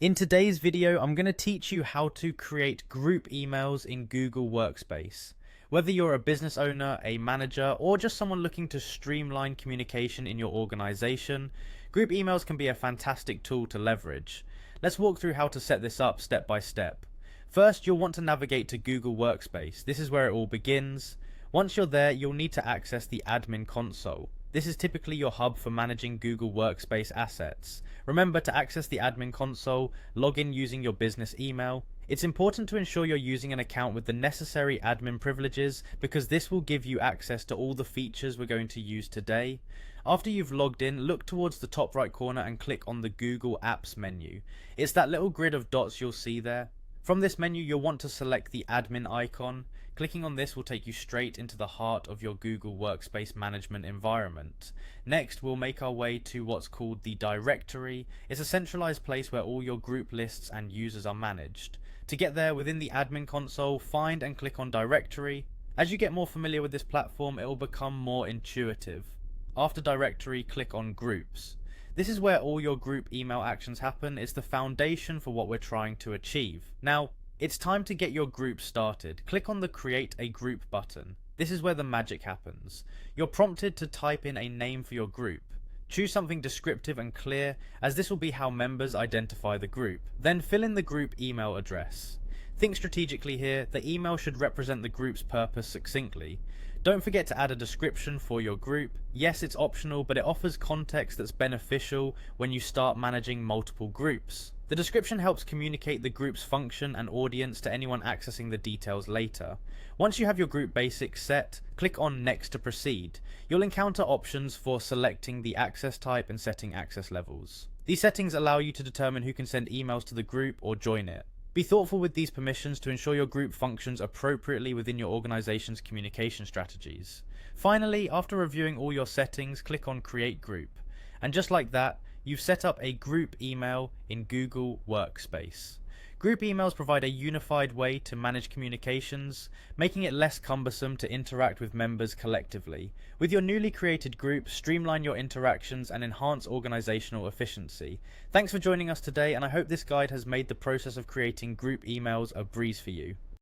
In today's video, I'm going to teach you how to create group emails in Google Workspace. Whether you're a business owner, a manager, or just someone looking to streamline communication in your organization, group emails can be a fantastic tool to leverage. Let's walk through how to set this up step by step. First, you'll want to navigate to Google Workspace. This is where it all begins. Once you're there, you'll need to access the admin console. This is typically your hub for managing Google Workspace assets. Remember, to access the admin console, log in using your business email. It's important to ensure you're using an account with the necessary admin privileges because this will give you access to all the features we're going to use today. After you've logged in, look towards the top right corner and click on the Google Apps menu. It's that little grid of dots you'll see there. From this menu, you'll want to select the admin icon. Clicking on this will take you straight into the heart of your Google Workspace management environment. Next, we'll make our way to what's called the directory. It's a centralized place where all your group lists and users are managed. To get there, within the admin console, find and click on directory. As you get more familiar with this platform, it will become more intuitive. After directory, click on groups. This is where all your group email actions happen. It's the foundation for what we're trying to achieve. Now, it's time to get your group started. Click on the Create a Group button. This is where the magic happens. You're prompted to type in a name for your group. Choose something descriptive and clear, as this will be how members identify the group. Then fill in the group email address. Think strategically here. The email should represent the group's purpose succinctly. Don't forget to add a description for your group. Yes, it's optional, but it offers context that's beneficial when you start managing multiple groups. The description helps communicate the group's function and audience to anyone accessing the details later. Once you have your group basics set, click on Next to proceed. You'll encounter options for selecting the access type and setting access levels. These settings allow you to determine who can send emails to the group or join it. Be thoughtful with these permissions to ensure your group functions appropriately within your organization's communication strategies. Finally, after reviewing all your settings, click on Create Group. And just like that, you've set up a group email in Google Workspace. Group emails provide a unified way to manage communications, making it less cumbersome to interact with members collectively. With your newly created group, streamline your interactions and enhance organizational efficiency. Thanks for joining us today, and I hope this guide has made the process of creating group emails a breeze for you.